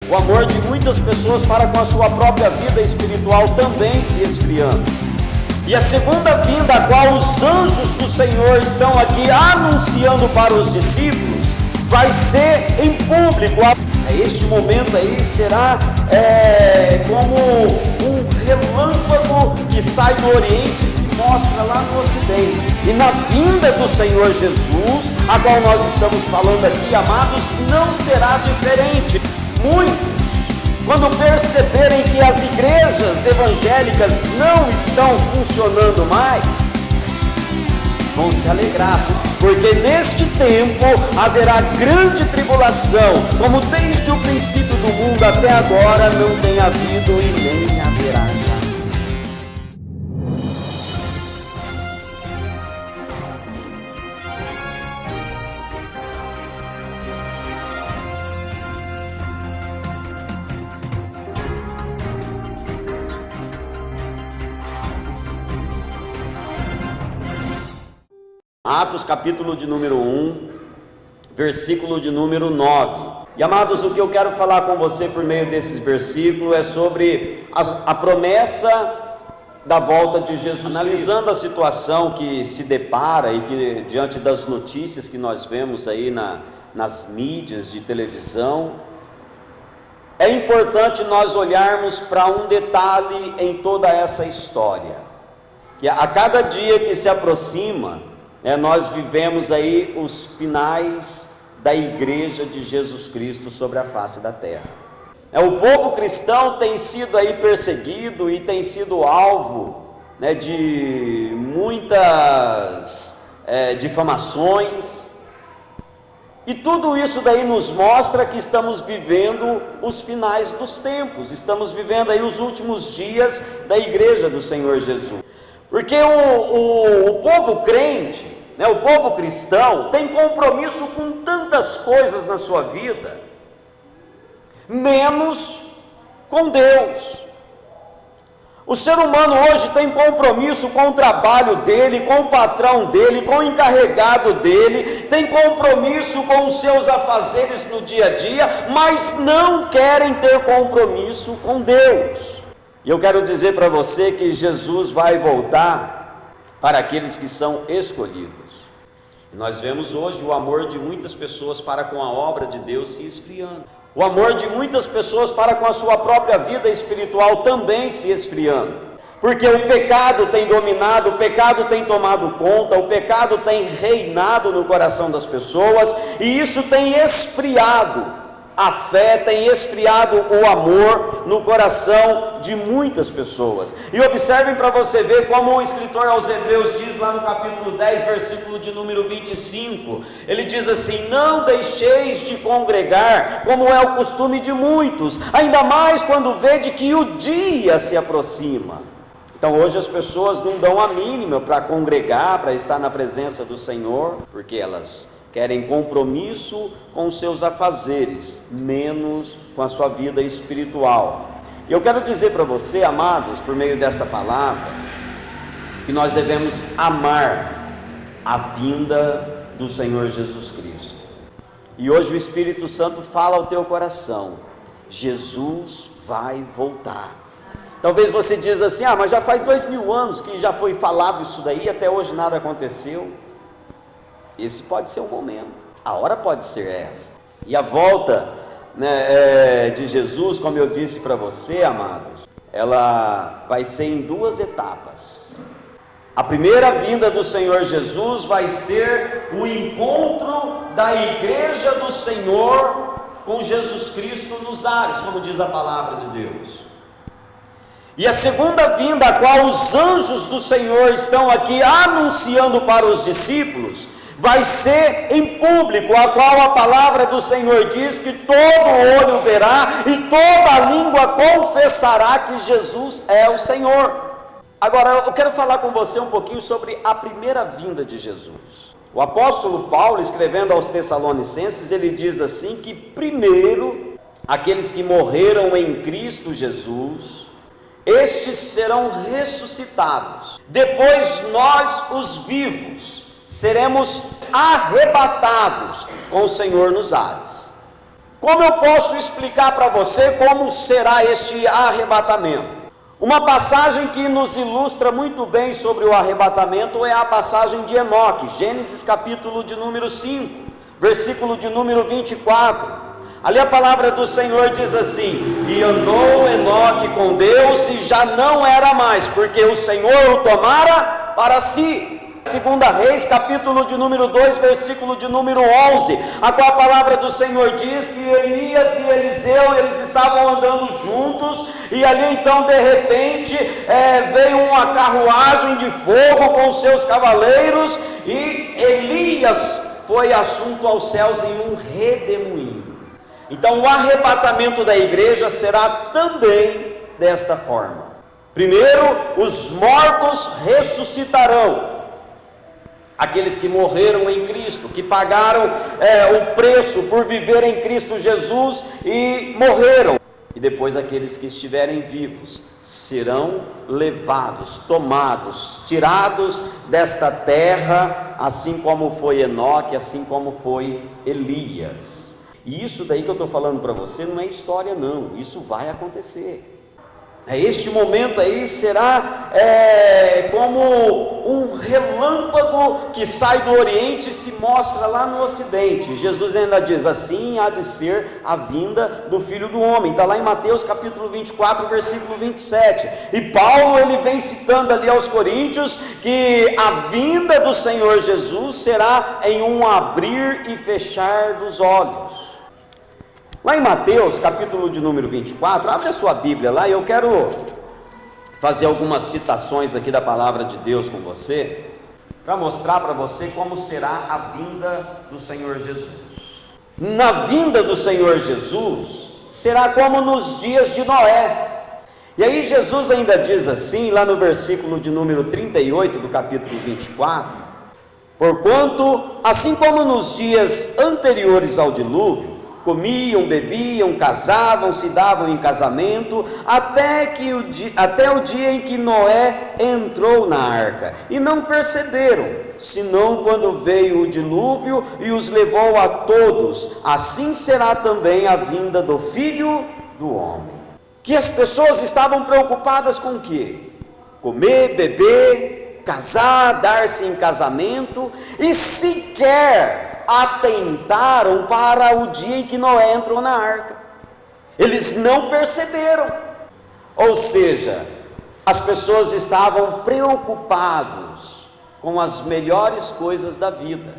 O amor de muitas pessoas para com a sua própria vida espiritual também se esfriando. E a segunda vinda, a qual os anjos do Senhor estão aqui anunciando para os discípulos, vai ser em público. Este momento aí será como um relâmpago que sai do Oriente e se mostra lá no Ocidente. E na vinda do Senhor Jesus, a qual nós estamos falando aqui, amados, não será diferente. Muitos, quando perceberem que as igrejas evangélicas não estão funcionando mais, vão se alegrar, porque neste tempo haverá grande tribulação, como desde o princípio do mundo até agora não tem havido e nem haverá já. Atos capítulo de número 1, versículo de número 9. E amados, o que eu quero falar com você por meio desses versículos é sobre a promessa da volta de Jesus. Analisando a situação que se depara e que diante das notícias que nós vemos aí nas mídias de televisão, é importante nós olharmos para um detalhe em toda essa história, que a cada dia que se aproxima, nós vivemos aí os finais da igreja de Jesus Cristo sobre a face da terra. O povo cristão tem sido aí perseguido e tem sido alvo de muitas difamações, e tudo isso daí nos mostra que estamos vivendo os finais dos tempos, estamos vivendo aí os últimos dias da igreja do Senhor Jesus, porque o povo crente, o povo cristão tem compromisso com tantas coisas na sua vida, menos com Deus. O ser humano hoje tem compromisso com o trabalho dele, com o patrão dele, com o encarregado dele, tem compromisso com os seus afazeres no dia a dia, mas não querem ter compromisso com Deus. E eu quero dizer para você que Jesus vai voltar para aqueles que são escolhidos. Nós vemos hoje o amor de muitas pessoas para com a obra de Deus se esfriando. O amor de muitas pessoas para com a sua própria vida espiritual também se esfriando. Porque o pecado tem dominado, o pecado tem tomado conta, o pecado tem reinado no coração das pessoas, e isso tem esfriado a fé, tem esfriado o amor no coração de muitas pessoas. E observem para você ver como o escritor aos Hebreus diz lá no capítulo 10, versículo de número 25, ele diz assim: não deixeis de congregar, como é o costume de muitos, ainda mais quando vede que o dia se aproxima. Então hoje as pessoas não dão a mínima para congregar, para estar na presença do Senhor, porque elas querem compromisso com os seus afazeres, menos com a sua vida espiritual. E eu quero dizer para você, amados, por meio desta palavra, que nós devemos amar a vinda do Senhor Jesus Cristo. E hoje o Espírito Santo fala ao teu coração: Jesus vai voltar. Talvez você diz assim: mas já faz 2000 anos que já foi falado isso daí, até hoje nada aconteceu. Esse pode ser o momento, a hora pode ser esta. E a volta de Jesus, como eu disse para você, amados, ela vai ser em duas etapas. A primeira vinda do Senhor Jesus vai ser o encontro da igreja do Senhor com Jesus Cristo nos ares, como diz a palavra de Deus. E a segunda vinda, a qual os anjos do Senhor estão aqui anunciando para os discípulos, vai ser em público, a qual a palavra do Senhor diz que todo olho verá e toda língua confessará que Jesus é o Senhor. Agora eu quero falar com você um pouquinho sobre a primeira vinda de Jesus. O apóstolo Paulo, escrevendo aos Tessalonicenses, ele diz assim que primeiro aqueles que morreram em Cristo Jesus, estes serão ressuscitados. Depois nós, os vivos, seremos arrebatados com o Senhor nos ares. Como eu posso explicar para você como será este arrebatamento? Uma passagem que nos ilustra muito bem sobre o arrebatamento é a passagem de Enoque, Gênesis capítulo de número 5, versículo de número 24. Ali a palavra do Senhor diz assim: e andou Enoque com Deus e já não era mais, porque o Senhor o tomara para si. Segunda Reis, capítulo de número 2, versículo de número 11, a qual a palavra do Senhor diz que Elias e Eliseu, eles estavam andando juntos, e ali então de repente veio uma carruagem de fogo com seus cavaleiros, e Elias foi assunto aos céus em um redemoinho. Então o arrebatamento da igreja será também desta forma. Primeiro, os mortos ressuscitarão. Aqueles que morreram em Cristo, que pagaram o preço por viver em Cristo Jesus e morreram. E depois aqueles que estiverem vivos serão levados, tomados, tirados desta terra, assim como foi Enoque, assim como foi Elias. E isso daí que eu estou falando para você não é história não, isso vai acontecer. Este momento aí será como um relâmpago que sai do Oriente e se mostra lá no Ocidente. Jesus ainda diz: assim há de ser a vinda do Filho do Homem. Está lá em Mateus capítulo 24, versículo 27. E Paulo ele vem citando ali aos Coríntios que a vinda do Senhor Jesus será em um abrir e fechar dos olhos. Lá em Mateus, capítulo de número 24, abre a sua Bíblia lá, e eu quero fazer algumas citações aqui da palavra de Deus com você, para mostrar para você como será a vinda do Senhor Jesus. Na vinda do Senhor Jesus, será como nos dias de Noé. E aí Jesus ainda diz assim, lá no versículo de número 38 do capítulo 24, porquanto, assim como nos dias anteriores ao dilúvio, comiam, bebiam, casavam, se davam em casamento, até o dia em que Noé entrou na arca, e não perceberam, senão quando veio o dilúvio e os levou a todos. Assim será também a vinda do Filho do Homem. Que as pessoas estavam preocupadas com o quê? Comer, beber, casar, dar-se em casamento, e sequer atentaram para o dia em que Noé entrou na arca. Eles não perceberam. Ou seja, as pessoas estavam preocupadas com as melhores coisas da vida: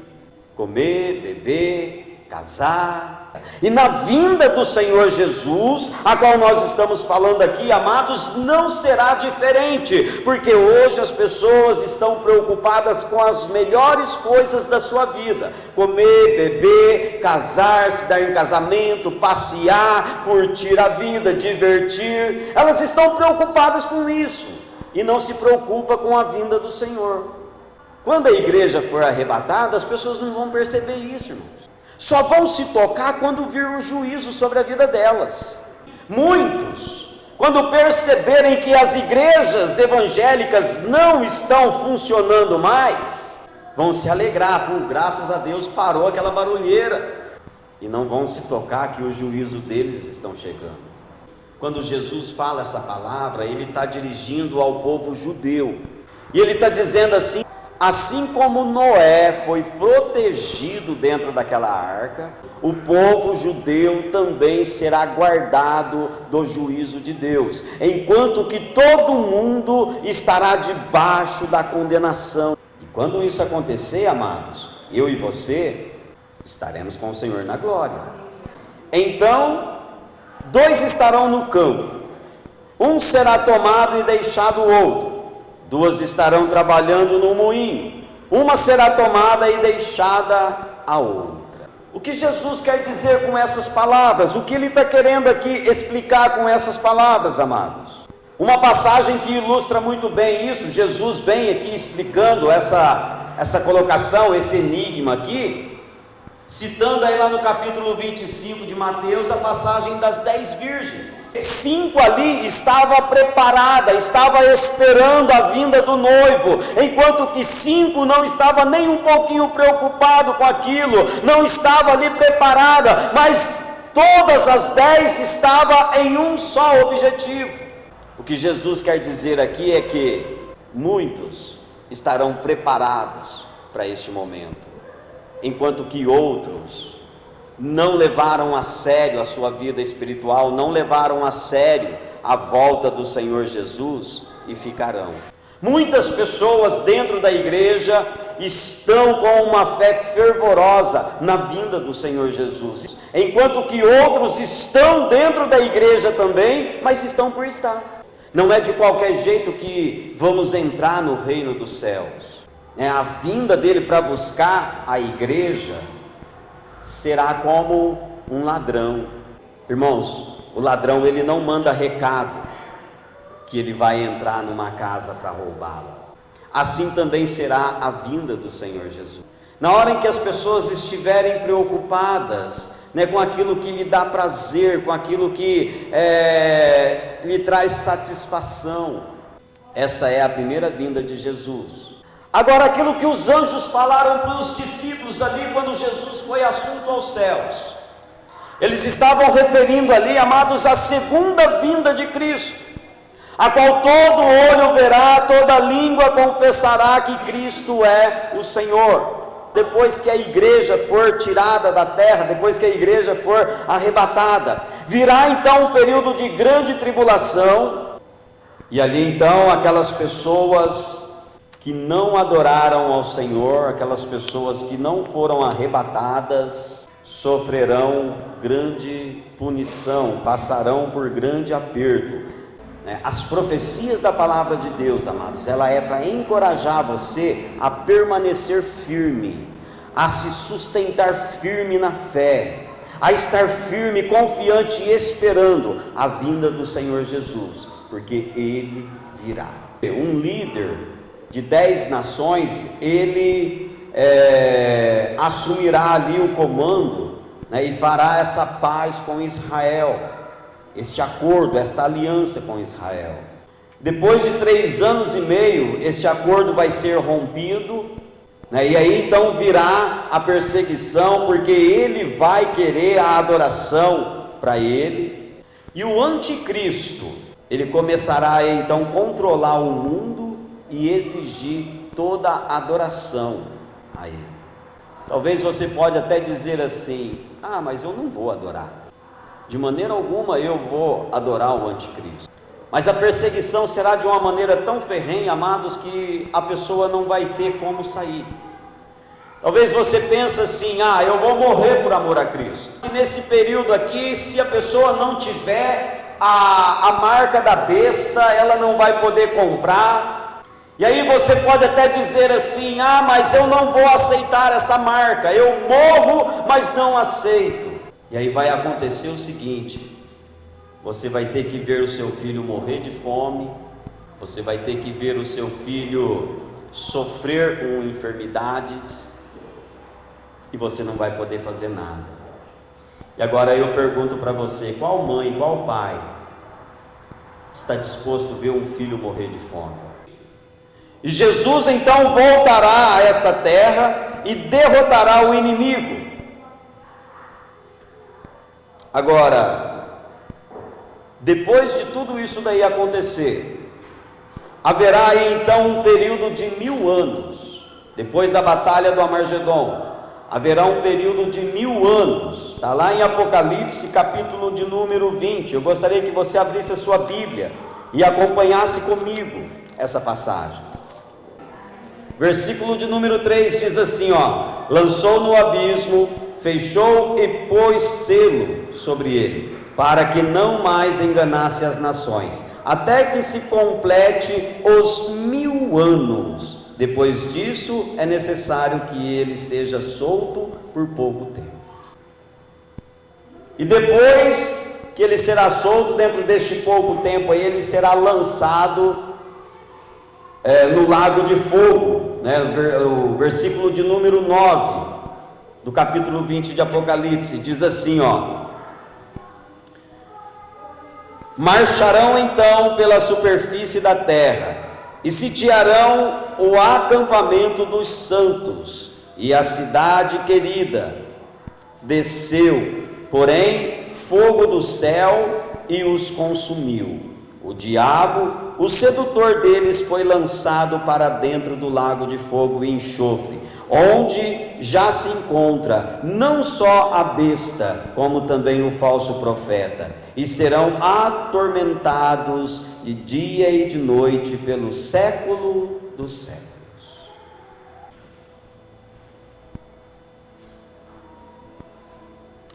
comer, beber, casar. E na vinda do Senhor Jesus, a qual nós estamos falando aqui, amados, não será diferente, porque hoje as pessoas estão preocupadas com as melhores coisas da sua vida: comer, beber, casar, se dar em casamento, passear, curtir a vida, divertir. Elas estão preocupadas com isso e não se preocupam com a vinda do Senhor. Quando a igreja for arrebatada, as pessoas não vão perceber isso, irmãos. Só vão se tocar quando vir o juízo sobre a vida delas. Muitos, quando perceberem que as igrejas evangélicas não estão funcionando mais, vão se alegrar: graças a Deus parou aquela barulheira. E não vão se tocar que o juízo deles estão chegando. Quando Jesus fala essa palavra, ele está dirigindo ao povo judeu, e ele está dizendo assim: assim como Noé foi protegido dentro daquela arca, o povo judeu também será guardado do juízo de Deus, enquanto que todo mundo estará debaixo da condenação. E quando isso acontecer, amados, eu e você estaremos com o Senhor na glória. Então, dois estarão no campo, um será tomado e deixado o outro. Duas estarão trabalhando no moinho, uma será tomada e deixada a outra. O que Jesus quer dizer com essas palavras? O que ele está querendo aqui explicar com essas palavras, amados? Uma passagem que ilustra muito bem isso. Jesus vem aqui explicando essa colocação, esse enigma aqui, citando aí lá no capítulo 25 de Mateus, a passagem das 10 virgens. 5 ali estava preparada, estava esperando a vinda do noivo, enquanto que 5 não estava nem um pouquinho preocupado com aquilo, não estava ali preparada, mas Todas as 10 estavam em um só objetivo. O que Jesus quer dizer aqui é que muitos estarão preparados para este momento, enquanto que outros não levaram a sério a sua vida espiritual, não levaram a sério a volta do Senhor Jesus e ficarão. Muitas pessoas dentro da igreja estão com uma fé fervorosa na vinda do Senhor Jesus, enquanto que outros estão dentro da igreja também, mas estão por estar. Não é de qualquer jeito que vamos entrar no reino dos céus. A vinda dele para buscar a igreja será como um ladrão. Irmãos, o ladrão ele não manda recado que ele vai entrar numa casa para roubá-la. Assim também será a vinda do Senhor Jesus. Na hora em que as pessoas estiverem preocupadas, com aquilo que lhe dá prazer, com aquilo que lhe traz satisfação, essa é a primeira vinda de Jesus. Agora, aquilo que os anjos falaram para os discípulos ali quando Jesus foi assunto aos céus, eles estavam referindo ali, amados, a segunda vinda de Cristo, a qual todo olho verá, toda língua confessará que Cristo é o Senhor. Depois que a igreja for tirada da terra, depois que a igreja for arrebatada, virá então um período de grande tribulação, e ali então aquelas pessoas que não adoraram ao Senhor, aquelas pessoas que não foram arrebatadas, sofrerão grande punição, passarão por grande aperto. As profecias da palavra de Deus, amados, ela é para encorajar você a permanecer firme, a se sustentar firme na fé, a estar firme, confiante e esperando a vinda do Senhor Jesus, porque Ele virá. Um líder de 10 nações, ele assumirá ali o comando, e fará essa paz com Israel, este acordo, esta aliança com Israel. Depois de 3 anos e meio, este acordo vai ser rompido, e aí então virá a perseguição, porque ele vai querer a adoração para ele, e o anticristo, ele começará então a controlar o mundo e exigir toda a adoração a ele. Talvez você pode até dizer assim: mas eu não vou adorar, de maneira alguma eu vou adorar o anticristo. Mas a perseguição será de uma maneira tão ferrenha, amados, que a pessoa não vai ter como sair. Talvez você pense assim: eu vou morrer por amor a Cristo. E nesse período aqui, se a pessoa não tiver a marca da besta, ela não vai poder comprar. E aí você pode até dizer assim: mas eu não vou aceitar essa marca, eu morro, mas não aceito. E aí vai acontecer o seguinte: você vai ter que ver o seu filho morrer de fome, você vai ter que ver o seu filho sofrer com enfermidades, e você não vai poder fazer nada. E agora eu pergunto para você: qual mãe, qual pai está disposto a ver um filho morrer de fome? E Jesus então voltará a esta terra e derrotará o inimigo. Agora, depois de tudo isso daí acontecer, haverá aí então um período de 1000 anos, depois da batalha do Armagedon, haverá um período de 1000 anos, está lá em Apocalipse, capítulo de número 20, eu gostaria que você abrisse a sua Bíblia e acompanhasse comigo essa passagem. Versículo de número 3 diz assim: lançou no abismo, fechou e pôs selo sobre ele, para que não mais enganasse as nações, até que se complete os 1000 anos. Depois disso é necessário que ele seja solto por pouco tempo. E depois que ele será solto, dentro deste pouco tempo aí, ele será lançado no lago de fogo, o versículo de número 9 do capítulo 20 de Apocalipse, diz assim: marcharão então pela superfície da terra, e sitiarão o acampamento dos santos, e a cidade querida desceu, porém fogo do céu e os consumiu. O diabo, o sedutor deles, foi lançado para dentro do lago de fogo e enxofre, onde já se encontra não só a besta, como também o falso profeta, e serão atormentados de dia e de noite pelo século dos séculos.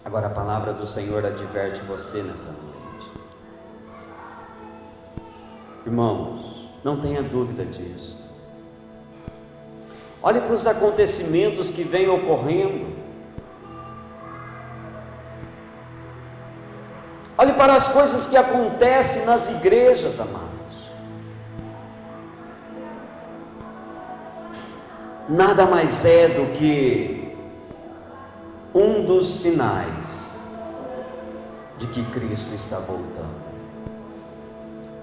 Agora a palavra do Senhor adverte você nessa noite. Irmãos, não tenha dúvida disso. Olhe para os acontecimentos que vêm ocorrendo. Olhe para as coisas que acontecem nas igrejas, amados. Nada mais é do que um dos sinais de que Cristo está voltando.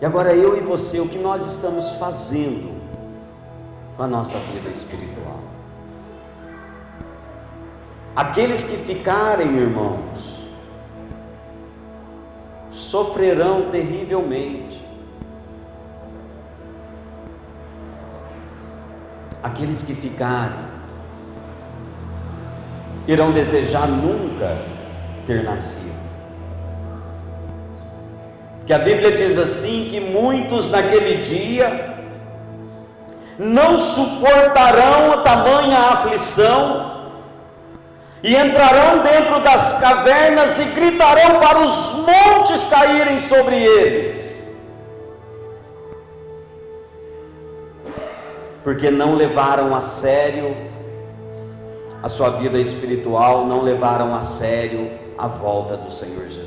E agora eu e você, o que nós estamos fazendo com a nossa vida espiritual? Aqueles que ficarem, irmãos, sofrerão terrivelmente. Aqueles que ficarem irão desejar nunca ter nascido. Que a Bíblia diz assim, que muitos naquele dia não suportarão a tamanha aflição e entrarão dentro das cavernas e gritarão para os montes caírem sobre eles, porque não levaram a sério a sua vida espiritual, não levaram a sério a volta do Senhor Jesus.